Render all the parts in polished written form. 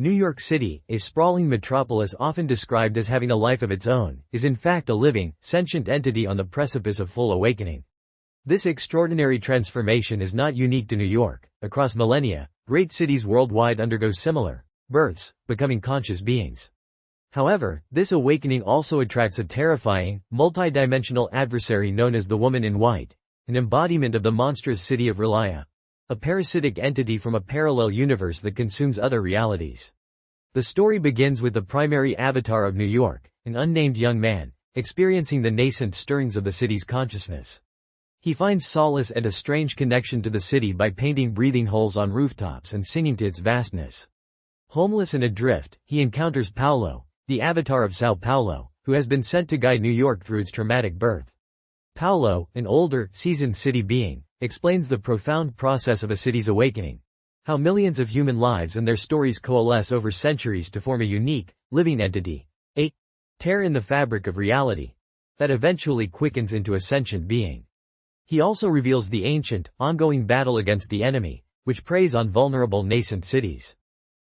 New York City, a sprawling metropolis often described as having a life of its own, is in fact a living, sentient entity on the precipice of full awakening. This extraordinary transformation is not unique to New York. Across millennia, great cities worldwide undergo similar births, becoming conscious beings. However, this awakening also attracts a terrifying, multidimensional adversary known as the Woman in White, an embodiment of the monstrous city of Relia, a parasitic entity from a parallel universe that consumes other realities. The story begins with the primary avatar of New York, an unnamed young man, experiencing the nascent stirrings of the city's consciousness. He finds solace and a strange connection to the city by painting breathing holes on rooftops and singing to its vastness. Homeless and adrift, he encounters Paulo, the avatar of Sao Paulo, who has been sent to guide New York through its traumatic birth. Paulo, an older, seasoned city being, explains the profound process of a city's awakening, how millions of human lives and their stories coalesce over centuries to form a unique, living entity, a tear in the fabric of reality, that eventually quickens into a sentient being. He also reveals the ancient, ongoing battle against the enemy, which preys on vulnerable nascent cities.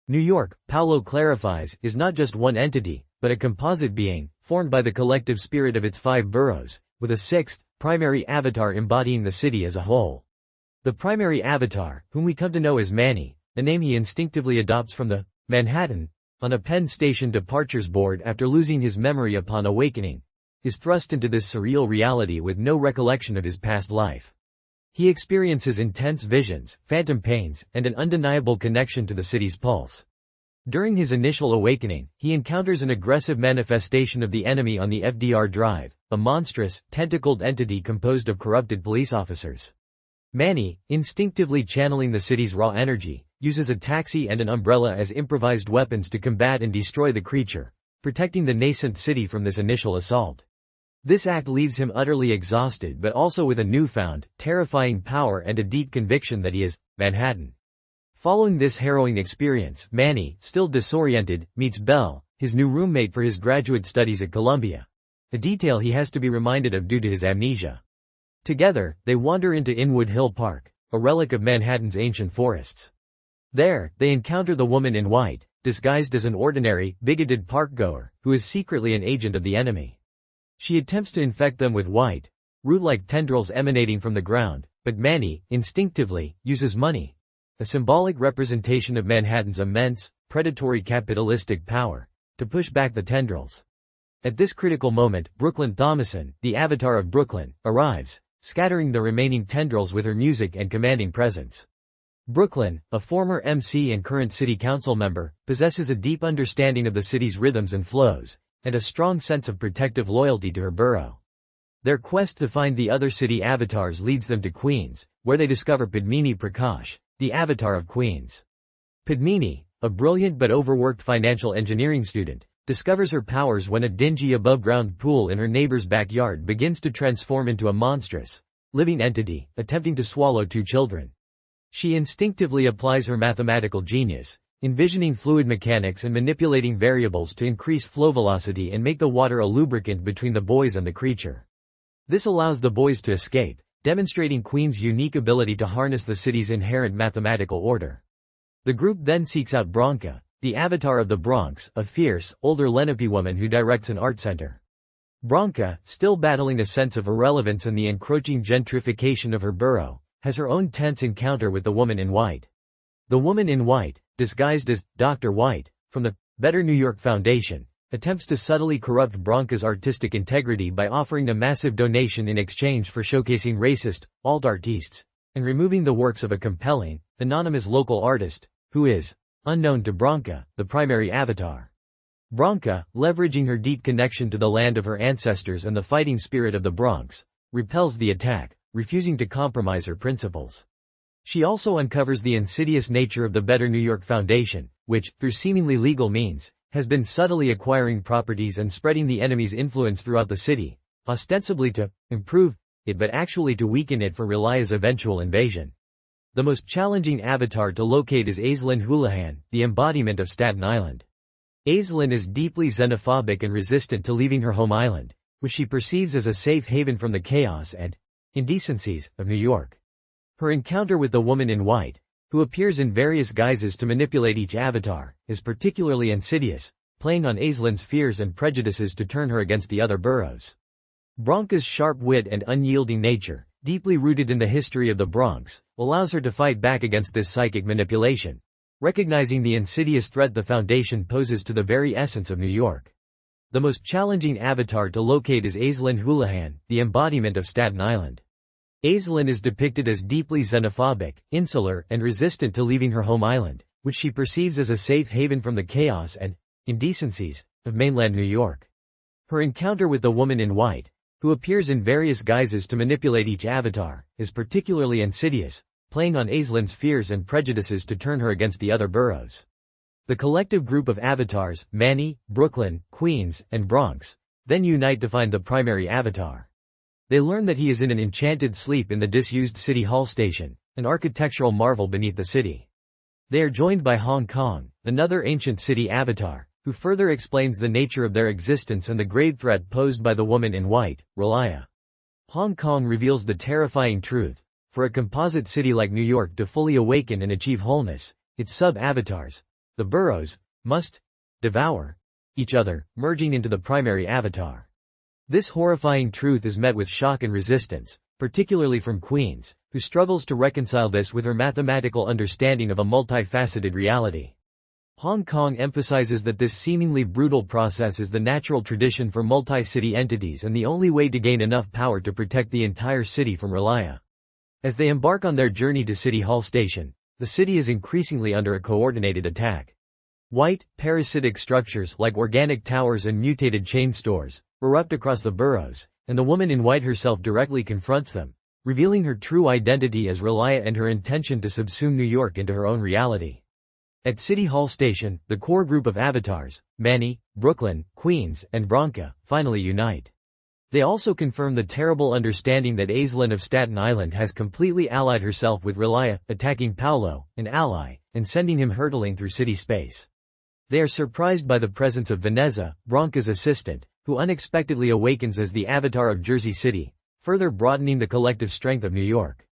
New York, Paulo clarifies, is not just one entity, but a composite being, formed by the collective spirit of its 5 boroughs, with a 6th, primary avatar embodying the city as a whole. The primary avatar, whom we come to know as Manny, a name he instinctively adopts from the Manhattan, on a Penn Station departures board after losing his memory upon awakening, is thrust into this surreal reality with no recollection of his past life. He experiences intense visions, phantom pains, and an undeniable connection to the city's pulse. During his initial awakening, he encounters an aggressive manifestation of the enemy on the FDR Drive, a monstrous, tentacled entity composed of corrupted police officers. Manny, instinctively channeling the city's raw energy, uses a taxi and an umbrella as improvised weapons to combat and destroy the creature, protecting the nascent city from this initial assault. This act leaves him utterly exhausted but also with a newfound, terrifying power and a deep conviction that he is Manhattan. Following this harrowing experience, Manny, still disoriented, meets Belle, his new roommate for his graduate studies at Columbia, a detail he has to be reminded of due to his amnesia. Together, they wander into Inwood Hill Park, a relic of Manhattan's ancient forests. There, they encounter the Woman in White, disguised as an ordinary, bigoted parkgoer, who is secretly an agent of the enemy. She attempts to infect them with white, root-like tendrils emanating from the ground, but Manny, instinctively, uses money, a symbolic representation of Manhattan's immense, predatory capitalistic power, to push back the tendrils. At this critical moment, Brooklyn Thomason, the avatar of Brooklyn, arrives, scattering the remaining tendrils with her music and commanding presence. Brooklyn, a former MC and current city council member, possesses a deep understanding of the city's rhythms and flows, and a strong sense of protective loyalty to her borough. Their quest to find the other city avatars leads them to Queens, where they discover Padmini Prakash, the avatar of Queens. Padmini, a brilliant but overworked financial engineering student, discovers her powers when a dingy above-ground pool in her neighbor's backyard begins to transform into a monstrous, living entity, attempting to swallow 2 children. She instinctively applies her mathematical genius, envisioning fluid mechanics and manipulating variables to increase flow velocity and make the water a lubricant between the boys and the creature. This allows the boys to escape, demonstrating Queen's unique ability to harness the city's inherent mathematical order. The group then seeks out Bronca, the avatar of the Bronx, a fierce, older Lenape woman who directs an art center. Bronca, still battling a sense of irrelevance and the encroaching gentrification of her borough, has her own tense encounter with the Woman in White. The Woman in White, disguised as Dr. White, from the Better New York Foundation, attempts to subtly corrupt Bronca's artistic integrity by offering a massive donation in exchange for showcasing racist, alt artistes, and removing the works of a compelling, anonymous local artist, who is unknown to Bronca, the primary avatar. Bronca, leveraging her deep connection to the land of her ancestors and the fighting spirit of the Bronx, repels the attack, refusing to compromise her principles. She also uncovers the insidious nature of the Better New York Foundation, which, through seemingly legal means, has been subtly acquiring properties and spreading the enemy's influence throughout the city, ostensibly to improve it but actually to weaken it for Relia's eventual invasion. The most challenging avatar to locate is Aislinn Houlihan, the embodiment of Staten Island. Aislinn is deeply xenophobic and resistant to leaving her home island, which she perceives as a safe haven from the chaos and indecencies of New York. Her encounter with the Woman in White, who appears in various guises to manipulate each avatar, is particularly insidious, playing on Aislin's fears and prejudices to turn her against the other boroughs. Bronca's sharp wit and unyielding nature, deeply rooted in the history of the Bronx, allows her to fight back against this psychic manipulation, recognizing the insidious threat the Foundation poses to the very essence of New York. The most challenging avatar to locate is Aislinn Houlihan, the embodiment of Staten Island. Aislinn is depicted as deeply xenophobic, insular, and resistant to leaving her home island, which she perceives as a safe haven from the chaos and indecencies of mainland New York. Her encounter with the woman in white, who appears in various guises to manipulate each avatar, is particularly insidious, playing on Aislin's fears and prejudices to turn her against the other boroughs. The collective group of avatars, Manny, Brooklyn, Queens, and Bronx, then unite to find the primary avatar. They learn that he is in an enchanted sleep in the disused City Hall station, an architectural marvel beneath the city. They are joined by Hong Kong, another ancient city avatar, who further explains the nature of their existence and the grave threat posed by the woman in white, Relia. Hong Kong reveals the terrifying truth: for a composite city like New York to fully awaken and achieve wholeness, its sub-avatars, the boroughs, must devour each other, merging into the primary avatar. This horrifying truth is met with shock and resistance, particularly from Queens, who struggles to reconcile this with her mathematical understanding of a multifaceted reality. Hong Kong emphasizes that this seemingly brutal process is the natural tradition for multi-city entities and the only way to gain enough power to protect the entire city from Relia. As they embark on their journey to City Hall Station, the city is increasingly under a coordinated attack. White, parasitic structures like organic towers and mutated chain stores erupt across the boroughs, and the woman in white herself directly confronts them, revealing her true identity as Relia and her intention to subsume New York into her own reality. At City Hall Station, the core group of avatars, Manny, Brooklyn, Queens, and Bronca, finally unite. They also confirm the terrible understanding that Aislinn of Staten Island has completely allied herself with Relia, attacking Paolo, an ally, and sending him hurtling through city space. They are surprised by the presence of Vanessa, Bronca's assistant, who unexpectedly awakens as the avatar of Jersey City, further broadening the collective strength of New York.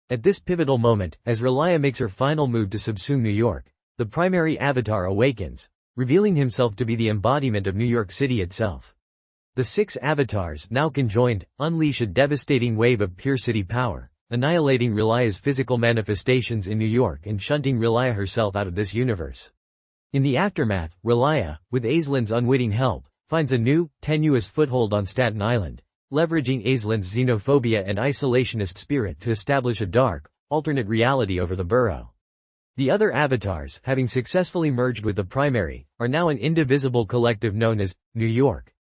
At this pivotal moment, as Relia makes her final move to subsume New York, the primary avatar awakens, revealing himself to be the embodiment of New York City itself. The 6 avatars, now conjoined, unleash a devastating wave of pure city power, annihilating Relia's physical manifestations in New York and shunting Relia herself out of this universe. In the aftermath, Relia, with Aislinn's unwitting help, finds a new, tenuous foothold on Staten Island, leveraging Aislinn's xenophobia and isolationist spirit to establish a dark, alternate reality over the borough. The other avatars, having successfully merged with the primary, are now an indivisible collective known as New York.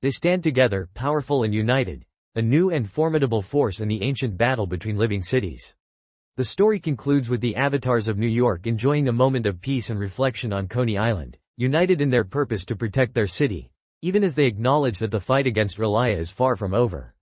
They stand together, powerful and united, a new and formidable force in the ancient battle between living cities. The story concludes with the avatars of New York enjoying a moment of peace and reflection on Coney Island, united in their purpose to protect their city, even as they acknowledge that the fight against Relia is far from over.